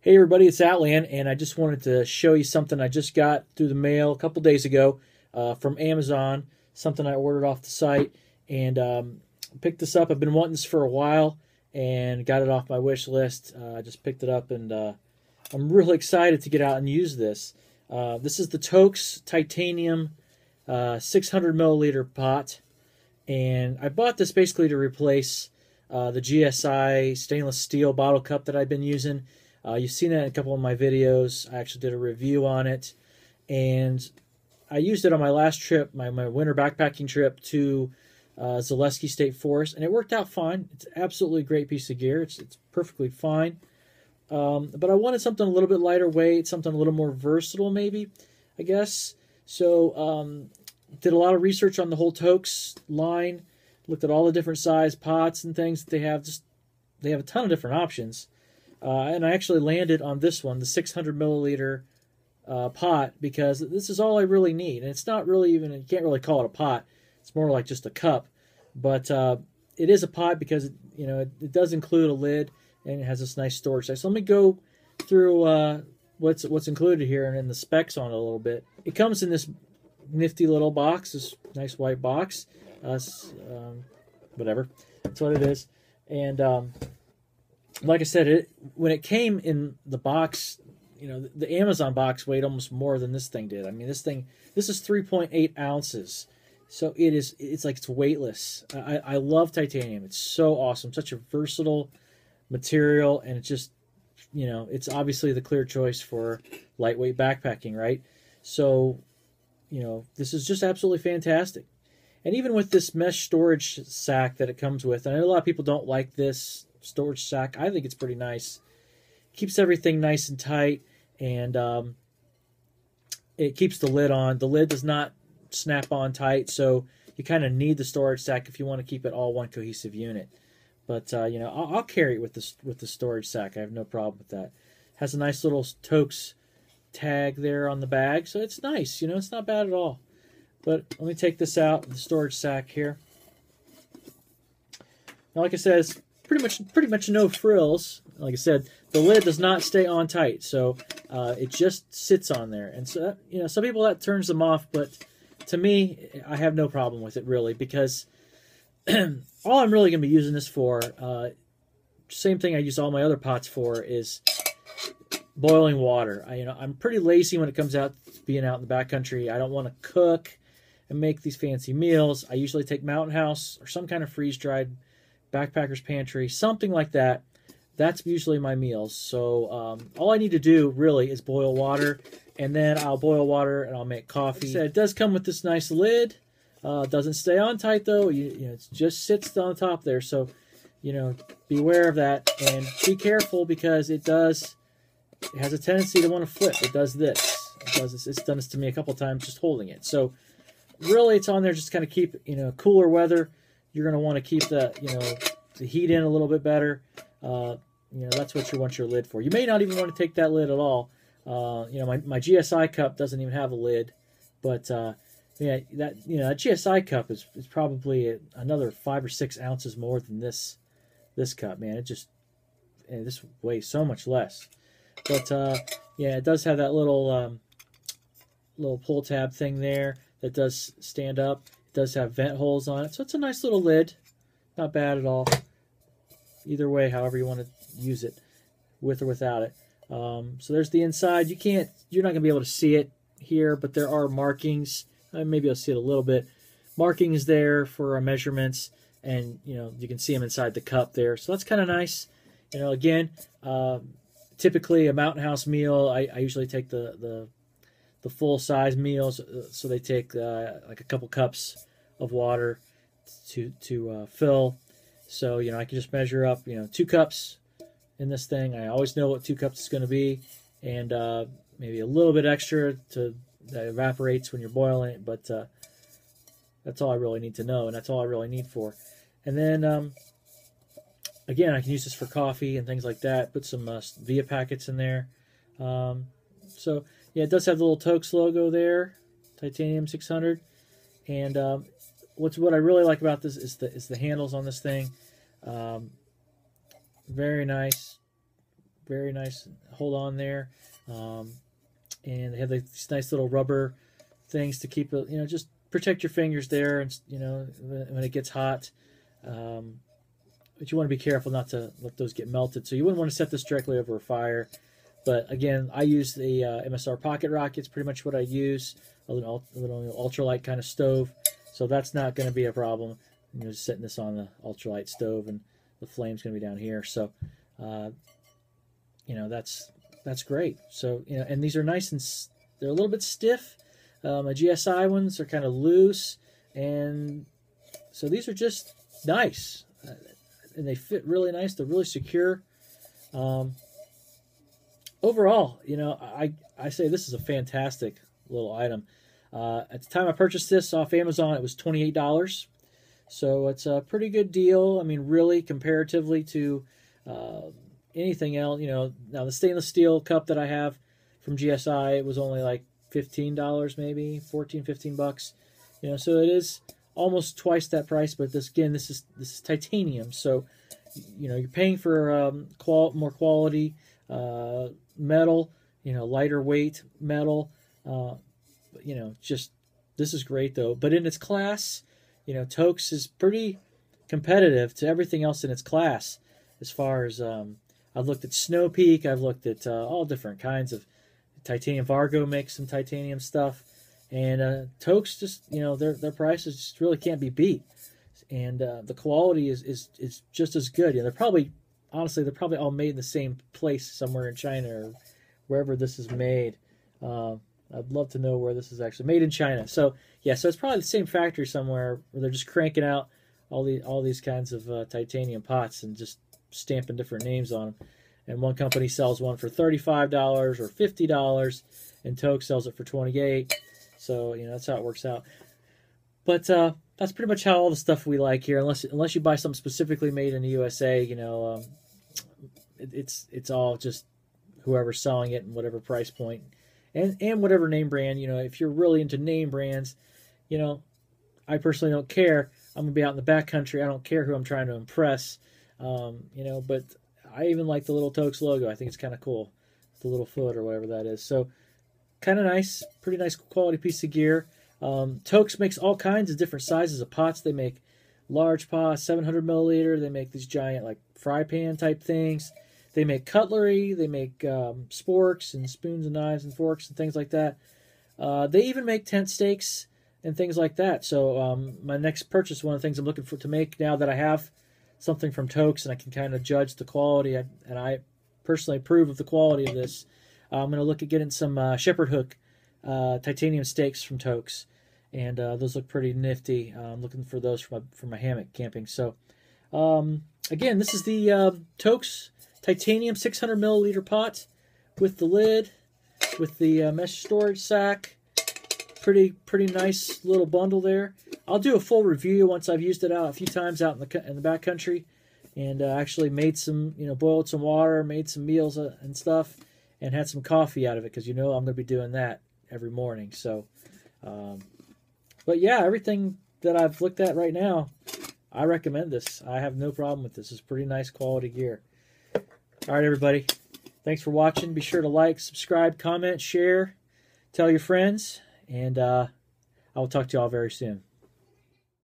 Hey everybody, it's Outland, and I just wanted to show you something I just got through the mail a couple days ago from Amazon, something I ordered off the site, and picked this up. I've been wanting this for a while and got it off my wish list. I just picked it up, and I'm really excited to get out and use this. This is the Toaks titanium 600 milliliter pot, and I bought this basically to replace the GSI stainless steel bottle cup that I've been using. You've seen that in a couple of my videos. I actually did a review on it, and I used it on my last trip, my winter backpacking trip to Zaleski State Forest, and it worked out fine. It's absolutely a great piece of gear. It's perfectly fine. But I wanted something a little bit lighter weight, something a little more versatile maybe, I guess. So did a lot of research on the whole Toaks line, looked at all the different size pots and things that they have. They have a ton of different options. And I actually landed on this one, the 600 milliliter pot, because this is all I really need. And it's not really even, you can't really call it a pot. It's more like just a cup. But it is a pot because it does include a lid, and it has this nice storage size. So let me go through what's included here and then the specs on it a little bit. It comes in this nifty little box, this nice white box. Whatever, that's what it is. And like I said, when it came in the box, the Amazon box weighed almost more than this thing did. I mean, this is 3.8 ounces. So it's like it's weightless. I love titanium. It's so awesome. Such a versatile material, and it's just, it's obviously the clear choice for lightweight backpacking, right? So, this is just absolutely fantastic. And even with this mesh storage sack that it comes with, and I know a lot of people don't like this storage sack. I think it's pretty nice. Keeps everything nice and tight, and it keeps the lid on. The lid does not snap on tight, so you kind of need the storage sack if you want to keep it all one cohesive unit. But I'll carry it with the storage sack. I have no problem with that. Has a nice little Toaks tag there on the bag, so it's nice. It's not bad at all. But let me take this out, the storage sack here. Now, like I said, it's pretty much no frills. Like I said, the lid does not stay on tight, so it just sits on there. And so some people that turns them off, but to me, I have no problem with it really, because all I'm really going to be using this for, same thing I use all my other pots for, is boiling water. I'm pretty lazy when it comes out to being out in the backcountry. I don't want to cook and make these fancy meals. I usually take Mountain House or some kind of freeze-dried backpacker's pantry, something like that. That's usually my meals. So all I need to do really is boil water, and then I'll boil water and I'll make coffee. It does come with this nice lid. It doesn't stay on tight though. It just sits on the top there. So beware of that, and be careful, because it has a tendency to want to flip. It does this. It's done this to me a couple times just holding it. So really, it's on there just to kind of keep cooler weather. You're going to want to keep the heat in a little bit better. That's what you want your lid for. You may not even want to take that lid at all. My GSI cup doesn't even have a lid, but that GSI cup is probably another 5 or 6 ounces more than this cup. Man, this weighs so much less. But it does have that little pull tab thing there that does stand up. Does have vent holes on it, so it's a nice little lid. Not bad at all. Either way, however you want to use it, with or without it. So there's the inside. You're not gonna be able to see it here, but there are markings. Maybe I'll see it a little bit. Markings there for our measurements, and you can see them inside the cup there. So that's kind of nice. Again, typically a Mountain House meal, I usually take the full size meals, so they take like a couple cups of water to fill. So I can just measure up 2 cups in this thing. I always know what 2 cups is going to be, and maybe a little bit extra that evaporates when you're boiling it. But that's all I really need to know, and that's all I really need for. And then again, I can use this for coffee and things like that. Put some Via packets in there. So yeah, it does have the little Toaks logo there, titanium 600. And what I really like about this is the handles on this thing. Very nice, very nice hold on there. And they have these nice little rubber things to keep it, just protect your fingers there, and when it gets hot. But you want to be careful not to let those get melted. So you wouldn't want to set this directly over a fire. But again, I use the MSR Pocket Rockets, pretty much what I use, a little ultralight kind of stove. So that's not going to be a problem. Just setting this on the ultralight stove, and the flame's going to be down here. So, that's great. So, and these are nice, and they're a little bit stiff. My GSI ones are kind of loose, and so these are just nice. And they fit really nice. They're really secure. Overall, I say this is a fantastic little item. At the time I purchased this off Amazon, it was $28. So it's a pretty good deal. I mean, really, comparatively to anything else. Now the stainless steel cup that I have from GSI, it was only like $15, maybe $14-15. So it is almost twice that price. But this is titanium. So you're paying for more quality metal. Lighter weight metal. This is great though. But in its class, Toaks is pretty competitive to everything else in its class. As far as I've looked at Snow Peak, I've looked at all different kinds of titanium. Vargo makes some titanium stuff, and Toaks just their prices just really can't be beat, and the quality is just as good. They're probably all made in the same place somewhere in China or wherever this is made. I'd love to know where this is actually made in China. So yeah, so it's probably the same factory somewhere where they're just cranking out all these kinds of titanium pots and just stamping different names on them. And one company sells one for $35 or $50, and Toaks sells it for $28. So that's how it works out. But that's pretty much how all the stuff we like here. Unless you buy something specifically made in the USA, it's all just whoever's selling it and whatever price point. And whatever name brand, if you're really into name brands, I personally don't care. I'm going to be out in the backcountry. I don't care who I'm trying to impress, but I even like the little Toaks logo. I think it's kind of cool, the little foot or whatever that is. So kind of nice, pretty nice quality piece of gear. Toaks makes all kinds of different sizes of pots. They make large pots, 700 milliliter. They make these giant like fry pan type things. They make cutlery, they make sporks and spoons and knives and forks and things like that. They even make tent stakes and things like that. So my next purchase, one of the things I'm looking for to make now that I have something from Toaks and I can kind of judge the quality, and I personally approve of the quality of this, I'm going to look at getting some shepherd hook titanium stakes from Toaks. And those look pretty nifty. I'm looking for those for my hammock camping. So again, this is the Toaks titanium 600 milliliter pot with the lid, with the mesh storage sack. Pretty nice little bundle there. I'll do a full review once I've used it out a few times out in the backcountry, and actually made some, boiled some water, made some meals and stuff, and had some coffee out of it, because I'm going to be doing that every morning. So, but yeah, everything that I've looked at right now, I recommend this. I have no problem with this. It's pretty nice quality gear. All right, everybody. Thanks for watching. Be sure to like, subscribe, comment, share, tell your friends, and I will talk to you all very soon.